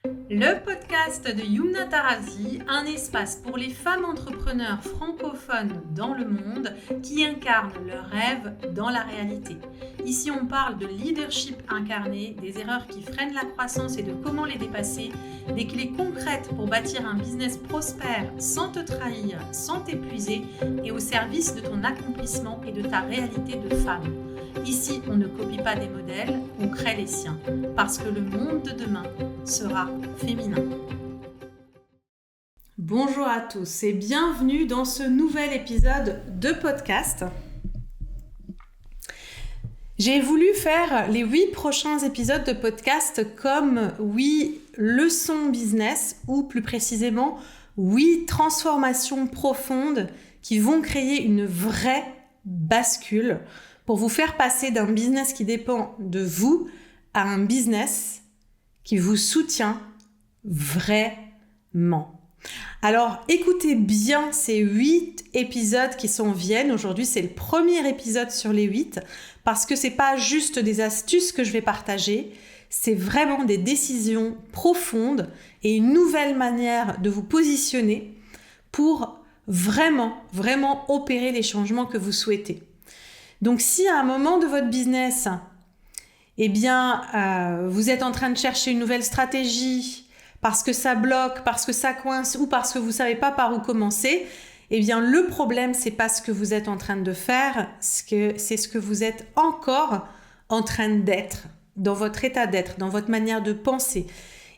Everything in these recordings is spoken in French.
Le podcast de Yumna Tarazi, un espace pour les femmes entrepreneurs francophones dans le monde qui incarnent leurs rêves dans la réalité. Ici, on parle de leadership incarné, des erreurs qui freinent la croissance et de comment les dépasser, des clés concrètes pour bâtir un business prospère sans te trahir, sans t'épuiser et au service de ton accomplissement et de ta réalité de femme. Ici, on ne copie pas des modèles, on crée les siens, parce que le monde de demain sera féminin. Bonjour à tous et bienvenue dans ce nouvel épisode de podcast. J'ai voulu faire les 8 prochains épisodes de podcast comme 8 leçons business ou plus précisément 8 transformations profondes qui vont créer une vraie bascule pour vous faire passer d'un business qui dépend de vous à un business qui vous soutient vraiment. Alors, écoutez bien ces 8 épisodes qui s'en viennent. Aujourd'hui, c'est le premier épisode sur les 8 parce que c'est pas juste des astuces que je vais partager, c'est vraiment des décisions profondes et une nouvelle manière de vous positionner pour vraiment opérer les changements que vous souhaitez. Donc, si à un moment de votre business, vous êtes en train de chercher une nouvelle stratégie parce que ça bloque, parce que ça coince ou parce que vous ne savez pas par où commencer, le problème, c'est pas ce que vous êtes en train de faire, c'est ce que vous êtes encore en train d'être, dans votre état d'être, dans votre manière de penser.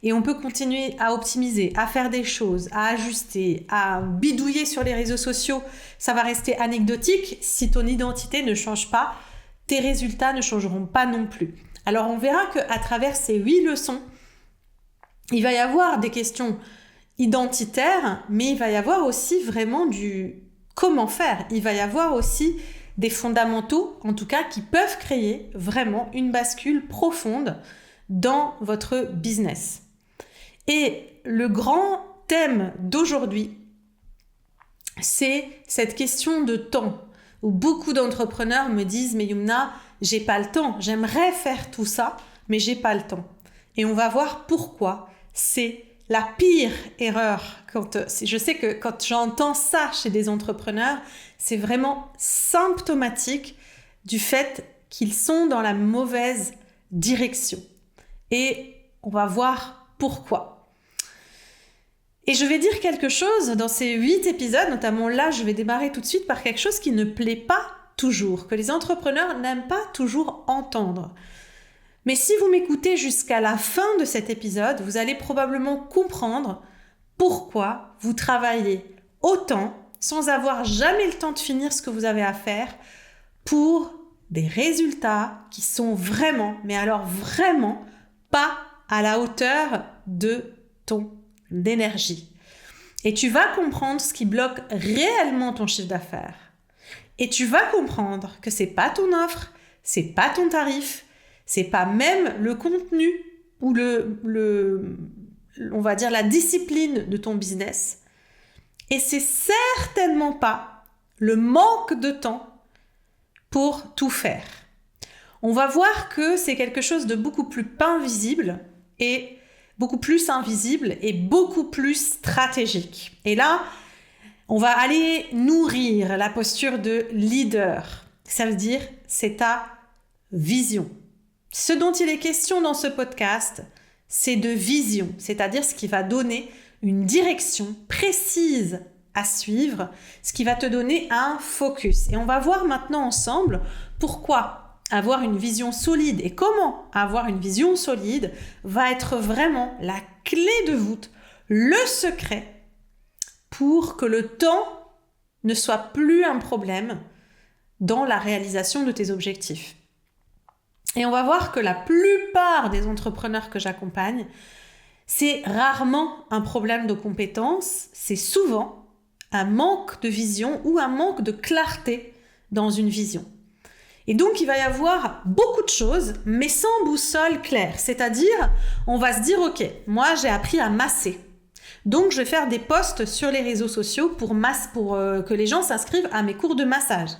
Et on peut continuer à optimiser, à faire des choses, à ajuster, à bidouiller sur les réseaux sociaux. Ça va rester anecdotique. Si ton identité ne change pas, tes résultats ne changeront pas non plus. Alors, on verra qu'à travers ces 8 leçons, il va y avoir des questions identitaires, mais il va y avoir aussi vraiment du comment faire. Il va y avoir aussi des fondamentaux, en tout cas, qui peuvent créer vraiment une bascule profonde dans votre business. Et le grand thème d'aujourd'hui, c'est cette question de temps, où beaucoup d'entrepreneurs me disent « Mais Yumna, j'ai pas le temps, j'aimerais faire tout ça, mais j'ai pas le temps. » Et on va voir pourquoi c'est la pire erreur. Je sais que quand j'entends ça chez des entrepreneurs, c'est vraiment symptomatique du fait qu'ils sont dans la mauvaise direction. Et on va voir pourquoi. Et je vais dire quelque chose dans ces 8 épisodes, notamment là, je vais démarrer tout de suite par quelque chose qui ne plaît pas toujours, que les entrepreneurs n'aiment pas toujours entendre. Mais si vous m'écoutez jusqu'à la fin de cet épisode, vous allez probablement comprendre pourquoi vous travaillez autant sans avoir jamais le temps de finir ce que vous avez à faire pour des résultats qui sont vraiment, mais alors vraiment, pas à la hauteur de ton d'énergie. Et tu vas comprendre ce qui bloque réellement ton chiffre d'affaires. Et tu vas comprendre que c'est pas ton offre, c'est pas ton tarif, c'est pas même le contenu ou on va dire la discipline de ton business. Et c'est certainement pas le manque de temps pour tout faire. On va voir que c'est quelque chose de beaucoup plus invisible et beaucoup plus invisible et beaucoup plus stratégique. Et là, on va aller nourrir la posture de leader. Ça veut dire, c'est ta vision. Ce dont il est question dans ce podcast, c'est de vision, c'est-à-dire ce qui va donner une direction précise à suivre, ce qui va te donner un focus. Et on va voir maintenant ensemble pourquoi avoir une vision solide et comment avoir une vision solide va être vraiment la clé de voûte, le secret pour que le temps ne soit plus un problème dans la réalisation de tes objectifs. Et on va voir que la plupart des entrepreneurs que j'accompagne, c'est rarement un problème de compétence, c'est souvent un manque de vision ou un manque de clarté dans une vision. Et donc, il va y avoir beaucoup de choses, mais sans boussole claire. C'est-à-dire, on va se dire, ok, moi, j'ai appris à masser. Donc, je vais faire des posts sur les réseaux sociaux pour que les gens s'inscrivent à mes cours de massage.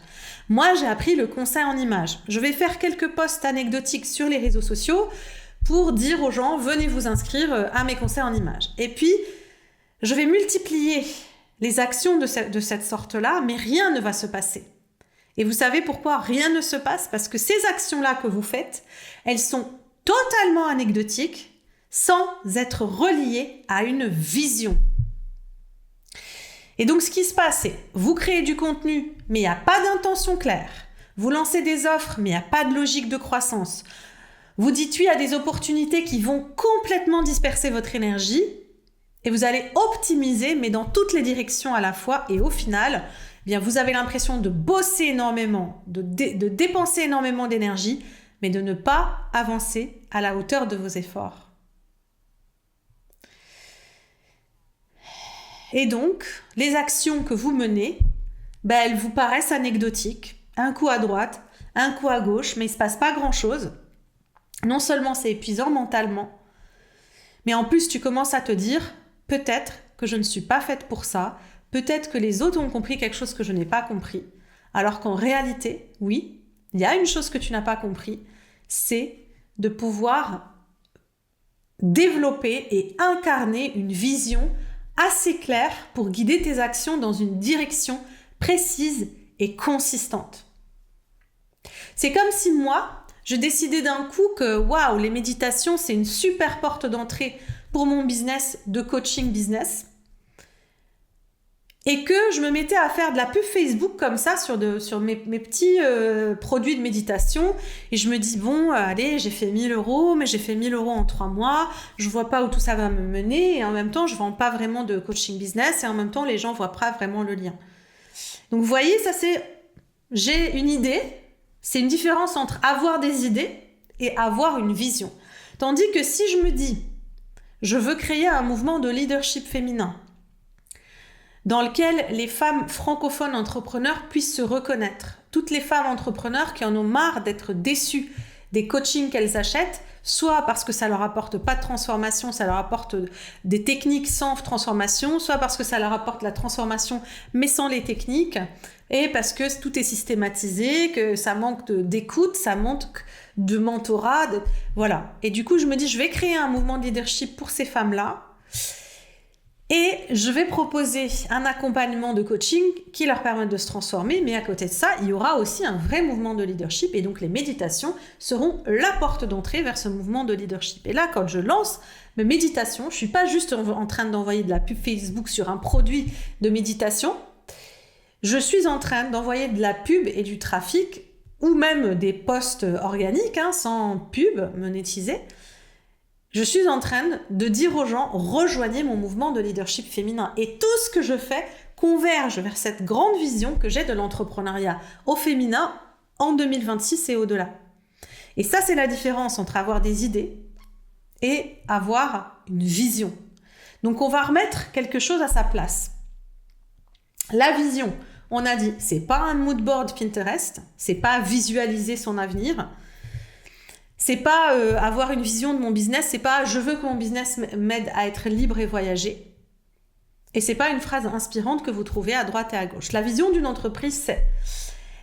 Moi, j'ai appris le conseil en images. Je vais faire quelques posts anecdotiques sur les réseaux sociaux pour dire aux gens, venez vous inscrire à mes conseils en images. Et puis, je vais multiplier les actions de cette sorte-là, mais rien ne va se passer. Et vous savez pourquoi rien ne se passe? Parce que ces actions-là que vous faites, elles sont totalement anecdotiques, sans être reliées à une vision. Et donc, ce qui se passe, c'est vous créez du contenu, mais il n'y a pas d'intention claire. Vous lancez des offres, mais il n'y a pas de logique de croissance. Vous dites oui à des opportunités qui vont complètement disperser votre énergie et vous allez optimiser, mais dans toutes les directions à la fois. Et au final, eh bien, vous avez l'impression de bosser énormément, de dépenser énormément d'énergie, mais de ne pas avancer à la hauteur de vos efforts. Et donc, les actions que vous menez, elles vous paraissent anecdotiques. Un coup à droite, un coup à gauche, mais il ne se passe pas grand-chose. Non seulement c'est épuisant mentalement, mais en plus tu commences à te dire peut-être que je ne suis pas faite pour ça, peut-être que les autres ont compris quelque chose que je n'ai pas compris, alors qu'en réalité, oui, il y a une chose que tu n'as pas compris, c'est de pouvoir développer et incarner une vision assez claire pour guider tes actions dans une direction précise et consistante. C'est comme si moi, je décidais d'un coup que waouh, les méditations, c'est une super porte d'entrée pour mon business de coaching business. Et que je me mettais à faire de la pub Facebook comme ça sur mes petits produits de méditation. Et je me dis, bon, allez, j'ai fait 1 000 €, mais j'ai fait 1 000 € en 3 mois. Je vois pas où tout ça va me mener. Et en même temps, je vends pas vraiment de coaching business. Et en même temps, les gens voient pas vraiment le lien. Donc, vous voyez, j'ai une idée. C'est une différence entre avoir des idées et avoir une vision. Tandis que si je me dis, je veux créer un mouvement de leadership féminin dans lequel les femmes francophones entrepreneurs puissent se reconnaître. Toutes les femmes entrepreneurs qui en ont marre d'être déçues des coachings qu'elles achètent, soit parce que ça leur apporte pas de transformation, ça leur apporte des techniques sans transformation, soit parce que ça leur apporte la transformation mais sans les techniques, et parce que tout est systématisé, que ça manque d'écoute, ça manque de mentorat, voilà. Et du coup, je me dis, je vais créer un mouvement de leadership pour ces femmes-là, et je vais proposer un accompagnement de coaching qui leur permette de se transformer, mais à côté de ça, il y aura aussi un vrai mouvement de leadership, et donc les méditations seront la porte d'entrée vers ce mouvement de leadership. Et là, quand je lance mes méditations, je suis pas juste en train d'envoyer de la pub Facebook sur un produit de méditation, je suis en train d'envoyer de la pub et du trafic, ou même des posts organiques, sans pub monétisée. Je suis en train de dire aux gens, rejoignez mon mouvement de leadership féminin. Et tout ce que je fais converge vers cette grande vision que j'ai de l'entrepreneuriat au féminin en 2026 et au-delà. Et ça, c'est la différence entre avoir des idées et avoir une vision. Donc, on va remettre quelque chose à sa place. La vision, on a dit, c'est pas un mood board Pinterest, c'est pas visualiser son avenir. C'est pas avoir une vision de mon business, c'est pas je veux que mon business m'aide à être libre et voyager. Et c'est pas une phrase inspirante que vous trouvez à droite et à gauche. La vision d'une entreprise, c'est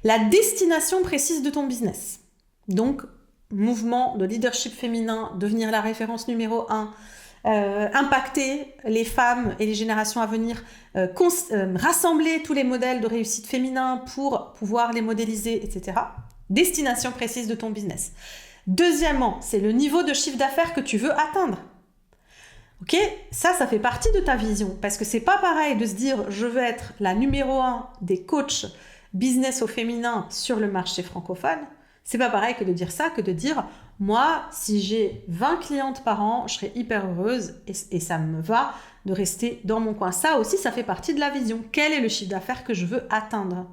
la destination précise de ton business. Donc, mouvement de leadership féminin, devenir la référence numéro 1, impacter les femmes et les générations à venir, rassembler tous les modèles de réussite féminin pour pouvoir les modéliser, etc. Destination précise de ton business. Deuxièmement, c'est le niveau de chiffre d'affaires que tu veux atteindre. Ok, ça fait partie de ta vision. Parce que c'est pas pareil de se dire je veux être la numéro 1 des coachs business au féminin sur le marché francophone. C'est pas pareil que de dire ça, que de dire moi, si j'ai 20 clientes par an, je serai hyper heureuse et ça me va de rester dans mon coin. Ça aussi, ça fait partie de la vision. Quel est le chiffre d'affaires que je veux atteindre ?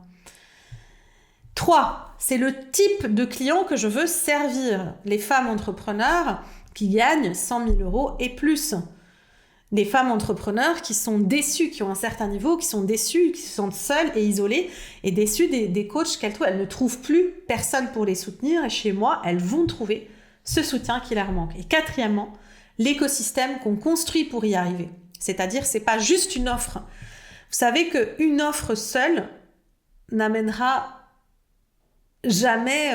3, c'est le type de client que je veux servir. Les femmes entrepreneurs qui gagnent 100 000 € et plus. Des femmes entrepreneurs qui sont déçues, qui ont un certain niveau, qui sont déçues, qui se sentent seules et isolées, et déçues des coachs qu'elles trouvent. Elles ne trouvent plus personne pour les soutenir, et chez moi, elles vont trouver ce soutien qui leur manque. Et quatrièmement, l'écosystème qu'on construit pour y arriver. C'est-à-dire, c'est pas juste une offre. Vous savez qu'une offre seule n'amènera jamais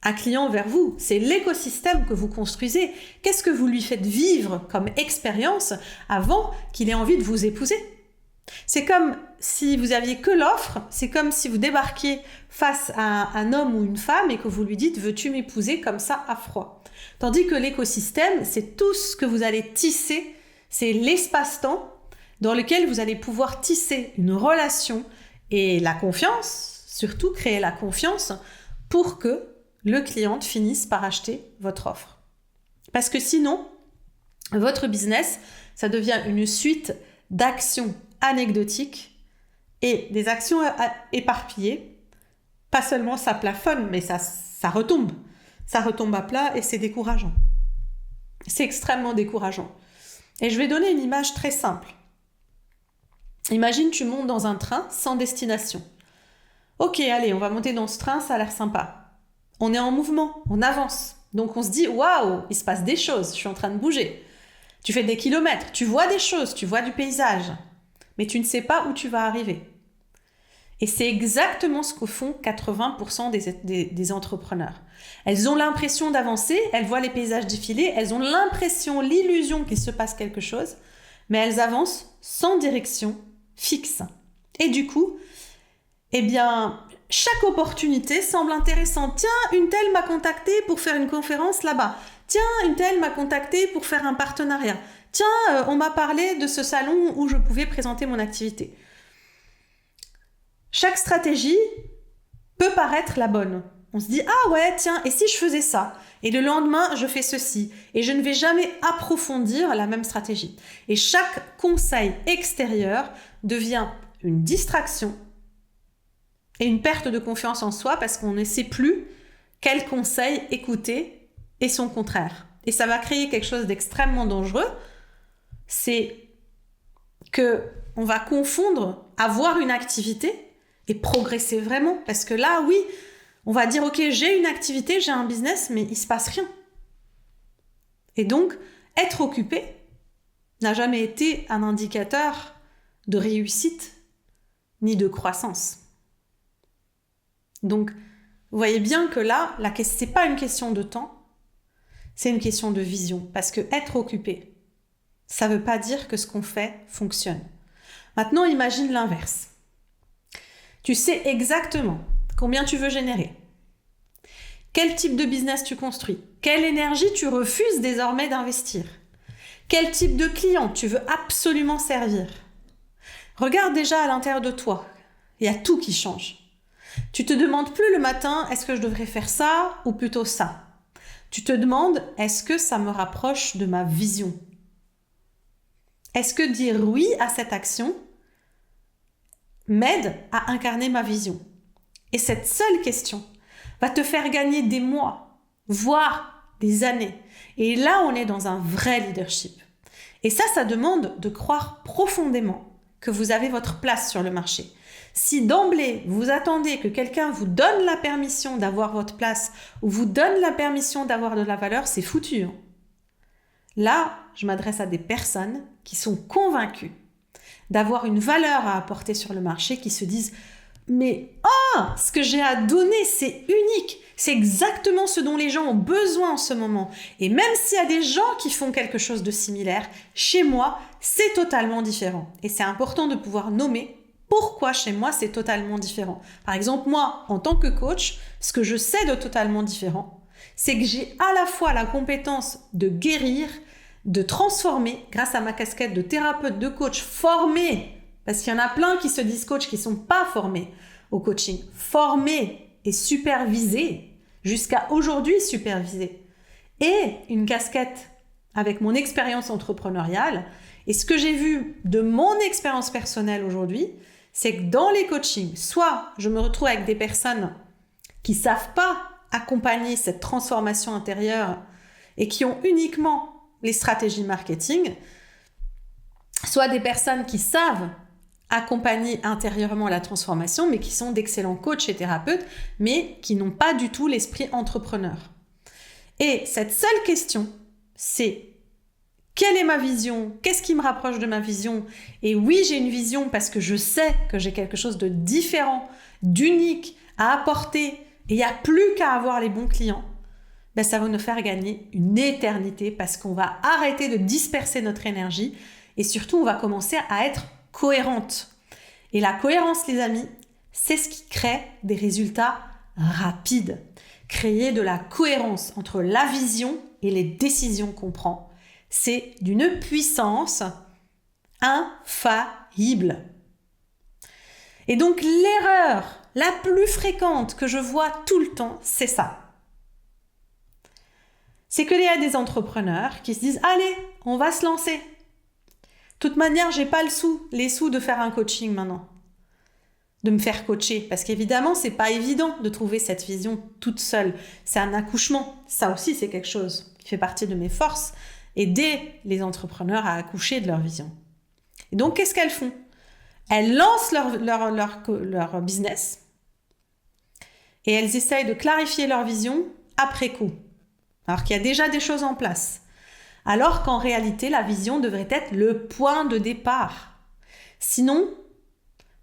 un client vers vous. C'est l'écosystème que vous construisez. Qu'est-ce que vous lui faites vivre comme expérience avant qu'il ait envie de vous épouser? C'est comme si vous aviez que l'offre, c'est comme si vous débarquiez face à un homme ou une femme et que vous lui dites « veux-tu m'épouser ?» comme ça à froid. Tandis que l'écosystème, c'est tout ce que vous allez tisser, c'est l'espace-temps dans lequel vous allez pouvoir tisser une relation et la confiance, surtout créer la confiance pour que le client finisse par acheter votre offre. Parce que sinon, votre business, ça devient une suite d'actions anecdotiques et des actions éparpillées. Pas seulement ça plafonne, mais ça retombe. Ça retombe à plat et c'est décourageant. C'est extrêmement décourageant. Et je vais donner une image très simple. Imagine, tu montes dans un train sans destination. Ok, allez, on va monter dans ce train, ça a l'air sympa. On est en mouvement, on avance. Donc on se dit, waouh, il se passe des choses, je suis en train de bouger. Tu fais des kilomètres, tu vois des choses, tu vois du paysage, mais tu ne sais pas où tu vas arriver. Et c'est exactement ce que font 80% des entrepreneurs. Elles ont l'impression d'avancer, elles voient les paysages défiler, elles ont l'impression, l'illusion qu'il se passe quelque chose, mais elles avancent sans direction fixe. Et du coup, eh bien, chaque opportunité semble intéressante. Tiens, une telle m'a contacté pour faire une conférence là-bas. Tiens, une telle m'a contacté pour faire un partenariat. Tiens, on m'a parlé de ce salon où je pouvais présenter mon activité. Chaque stratégie peut paraître la bonne. On se dit, ah ouais, tiens, et si je faisais ça? Et le lendemain, je fais ceci. Et je ne vais jamais approfondir la même stratégie. Et chaque conseil extérieur devient une distraction et une perte de confiance en soi parce qu'on ne sait plus quel conseil écouter et son contraire. Et ça va créer quelque chose d'extrêmement dangereux. C'est qu'on va confondre avoir une activité et progresser vraiment. Parce que là, oui, on va dire, ok, j'ai une activité, j'ai un business, mais il ne se passe rien. Et donc, être occupé n'a jamais été un indicateur de réussite ni de croissance. Donc, vous voyez bien que là, ce n'est pas une question de temps, c'est une question de vision. Parce que être occupé, ça ne veut pas dire que ce qu'on fait fonctionne. Maintenant, imagine l'inverse. Tu sais exactement combien tu veux générer, quel type de business tu construis, quelle énergie tu refuses désormais d'investir, quel type de client tu veux absolument servir. Regarde déjà à l'intérieur de toi, il y a tout qui change. Tu te demandes plus le matin, est-ce que je devrais faire ça ou plutôt ça? Tu te demandes, est-ce que ça me rapproche de ma vision? Est-ce que dire oui à cette action m'aide à incarner ma vision? Et cette seule question va te faire gagner des mois, voire des années. Et là, on est dans un vrai leadership. Et ça demande de croire profondément que vous avez votre place sur le marché. Si d'emblée, vous attendez que quelqu'un vous donne la permission d'avoir votre place ou vous donne la permission d'avoir de la valeur, c'est foutu. Hein. Là, je m'adresse à des personnes qui sont convaincues d'avoir une valeur à apporter sur le marché, qui se disent « Mais ce que j'ai à donner, c'est unique, c'est exactement ce dont les gens ont besoin en ce moment. Et même s'il y a des gens qui font quelque chose de similaire, chez moi, c'est totalement différent. » Et c'est important de pouvoir nommer pourquoi chez moi c'est totalement différent. Par exemple, moi, en tant que coach, ce que je sais de totalement différent, c'est que j'ai à la fois la compétence de guérir, de transformer, grâce à ma casquette de thérapeute, de coach formé, parce qu'il y en a plein qui se disent coach qui ne sont pas formés au coaching, formés et supervisés, jusqu'à aujourd'hui supervisés, et une casquette avec mon expérience entrepreneuriale. Et ce que j'ai vu de mon expérience personnelle aujourd'hui, c'est que dans les coachings, soit je me retrouve avec des personnes qui ne savent pas accompagner cette transformation intérieure et qui ont uniquement les stratégies marketing, soit des personnes qui savent accompagner intérieurement la transformation, mais qui sont d'excellents coachs et thérapeutes, mais qui n'ont pas du tout l'esprit entrepreneur. Et cette seule question, c'est: quelle est ma vision? Qu'est-ce qui me rapproche de ma vision? Et oui, j'ai une vision parce que je sais que j'ai quelque chose de différent, d'unique à apporter et il n'y a plus qu'à avoir les bons clients, ça va nous faire gagner une éternité parce qu'on va arrêter de disperser notre énergie et surtout, on va commencer à être cohérente. Et la cohérence, les amis, c'est ce qui crée des résultats rapides. Créer de la cohérence entre la vision et les décisions qu'on prend, c'est d'une puissance infaillible. Et donc, l'erreur la plus fréquente que je vois tout le temps, c'est ça. C'est qu'il y a des entrepreneurs qui se disent « Allez, on va se lancer. De toute manière, j'ai pas les sous de faire un coaching maintenant. De me faire coacher. Parce qu'évidemment, c'est pas évident de trouver cette vision toute seule. C'est un accouchement. Ça aussi, c'est quelque chose qui fait partie de mes forces. Aider les entrepreneurs à accoucher de leur vision. Et donc, qu'est-ce qu'elles font? Elles lancent leur business et elles essayent de clarifier leur vision après coup. Alors qu'il y a déjà des choses en place. Alors qu'en réalité, la vision devrait être le point de départ. Sinon,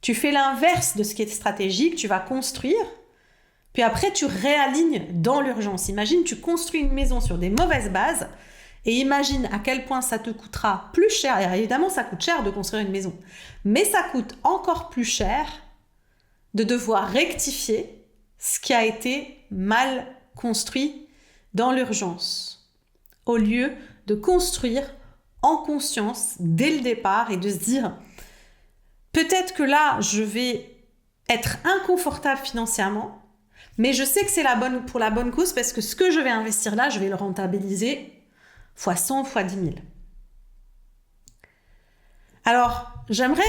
tu fais l'inverse de ce qui est stratégique, tu vas construire, puis après tu réalignes dans l'urgence. Imagine, tu construis une maison sur des mauvaises bases, et imagine à quel point ça te coûtera plus cher. Et évidemment, ça coûte cher de construire une maison, mais ça coûte encore plus cher de devoir rectifier ce qui a été mal construit dans l'urgence, au lieu de construire en conscience dès le départ et de se dire peut-être que là, je vais être inconfortable financièrement, mais je sais que c'est pour la bonne cause parce que ce que je vais investir là, je vais le rentabiliser fois 100, fois 10 000. Alors, j'aimerais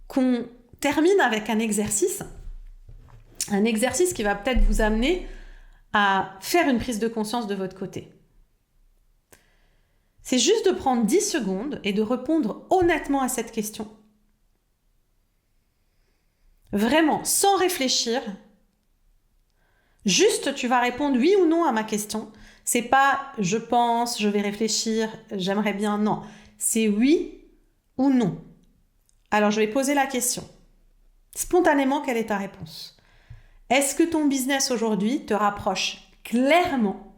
qu'on termine avec un exercice qui va peut-être vous amener à faire une prise de conscience de votre côté. C'est juste de prendre 10 secondes et de répondre honnêtement à cette question. Vraiment, sans réfléchir. Juste, tu vas répondre oui ou non à ma question. C'est pas je pense, je vais réfléchir, j'aimerais bien. Non, c'est oui ou non. Alors, je vais poser la question. Spontanément, quelle est ta réponse? Est-ce que ton business aujourd'hui te rapproche clairement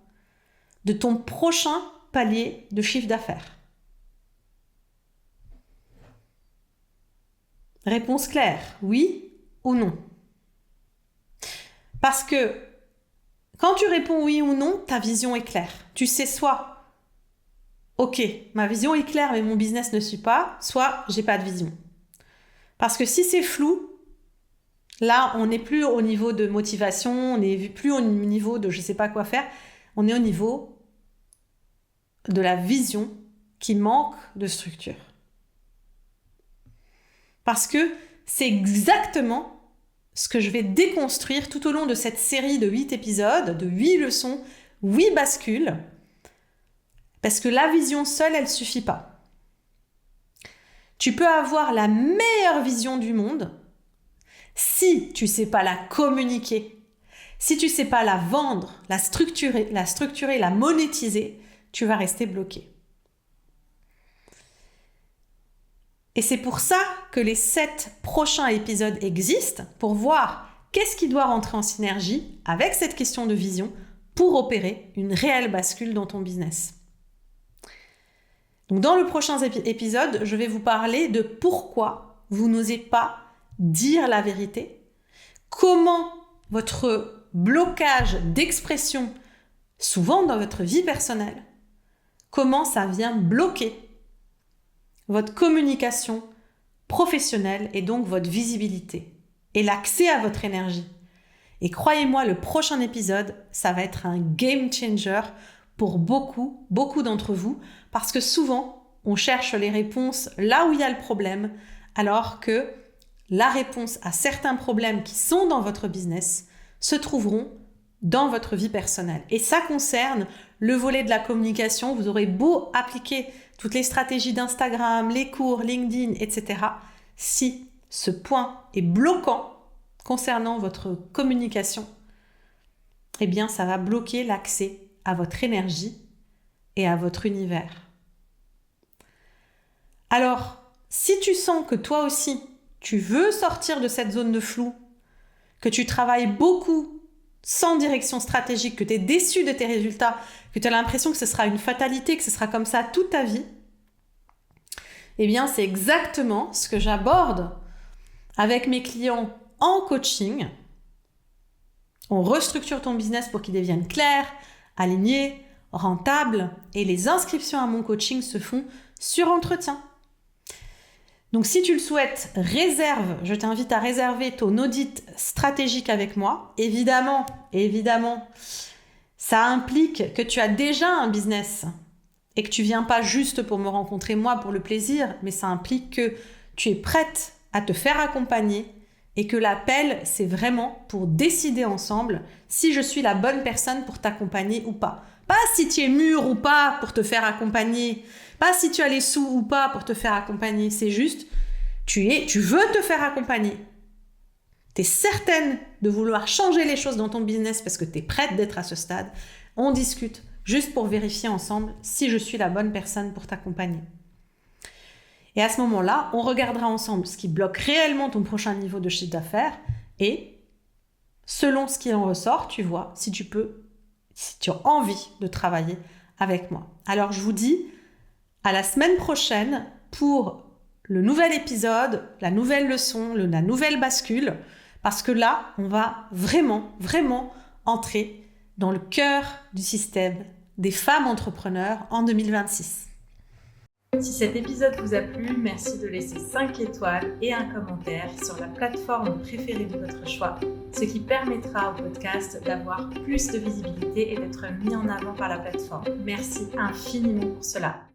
de ton prochain palier de chiffre d'affaires? Réponse claire, oui ou non. Parce que quand tu réponds oui ou non, ta vision est claire. Tu sais soit, ok, ma vision est claire mais mon business ne suit pas, soit j'ai pas de vision. Parce que si c'est flou, là, on n'est plus au niveau de motivation, on n'est plus au niveau de je sais pas quoi faire, on est au niveau de la vision qui manque de structure. Parce que c'est exactement ce que je vais déconstruire tout au long de cette série de 8 épisodes, de 8 leçons, 8 bascules, parce que la vision seule, elle ne suffit pas. Tu peux avoir la meilleure vision du monde, si tu ne sais pas la communiquer, si tu ne sais pas la vendre, la structurer, la monétiser, tu vas rester bloqué. Et c'est pour ça que les 7 prochains épisodes existent, pour voir qu'est-ce qui doit rentrer en synergie avec cette question de vision pour opérer une réelle bascule dans ton business. Donc dans le prochain épisode, je vais vous parler de pourquoi vous n'osez pas dire la vérité, comment votre blocage d'expression, souvent dans votre vie personnelle, comment ça vient bloquer votre communication professionnelle et donc votre visibilité et l'accès à votre énergie. Et croyez-moi, le prochain épisode, ça va être un game changer pour beaucoup d'entre vous parce que souvent, on cherche les réponses là où il y a le problème alors que la réponse à certains problèmes qui sont dans votre business se trouveront dans votre vie personnelle. Et ça concerne le volet de la communication. Vous aurez beau appliquer toutes les stratégies d'Instagram, les cours, LinkedIn, etc. Si ce point est bloquant concernant votre communication, eh bien, ça va bloquer l'accès à votre énergie et à votre univers. Alors, si tu sens que toi aussi, tu veux sortir de cette zone de flou, que tu travailles beaucoup sans direction stratégique, que tu es déçu de tes résultats, que tu as l'impression que ce sera une fatalité, que ce sera comme ça toute ta vie, eh bien, c'est exactement ce que j'aborde avec mes clients en coaching. On restructure ton business pour qu'il devienne clair, aligné, rentable, et les inscriptions à mon coaching se font sur entretien. Donc, si tu le souhaites, je t'invite à réserver ton audit stratégique avec moi. Évidemment, ça implique que tu as déjà un business et que tu viens pas juste pour me rencontrer moi pour le plaisir, mais ça implique que tu es prête à te faire accompagner et que l'appel, c'est vraiment pour décider ensemble si je suis la bonne personne pour t'accompagner ou pas. Pas si tu es mûr ou pas pour te faire accompagner, pas si tu as les sous ou pas pour te faire accompagner, c'est juste, tu veux te faire accompagner. Tu es certaine de vouloir changer les choses dans ton business parce que tu es prête d'être à ce stade. On discute juste pour vérifier ensemble si je suis la bonne personne pour t'accompagner. Et à ce moment-là, on regardera ensemble ce qui bloque réellement ton prochain niveau de chiffre d'affaires et selon ce qui en ressort, tu vois si tu as envie de travailler avec moi. Alors je vous dis à la semaine prochaine pour le nouvel épisode, la nouvelle leçon, la nouvelle bascule, parce que là, on va vraiment entrer dans le cœur du système des femmes entrepreneurs en 2026. Si cet épisode vous a plu, merci de laisser 5 étoiles et un commentaire sur la plateforme préférée de votre choix, ce qui permettra au podcast d'avoir plus de visibilité et d'être mis en avant par la plateforme. Merci infiniment pour cela.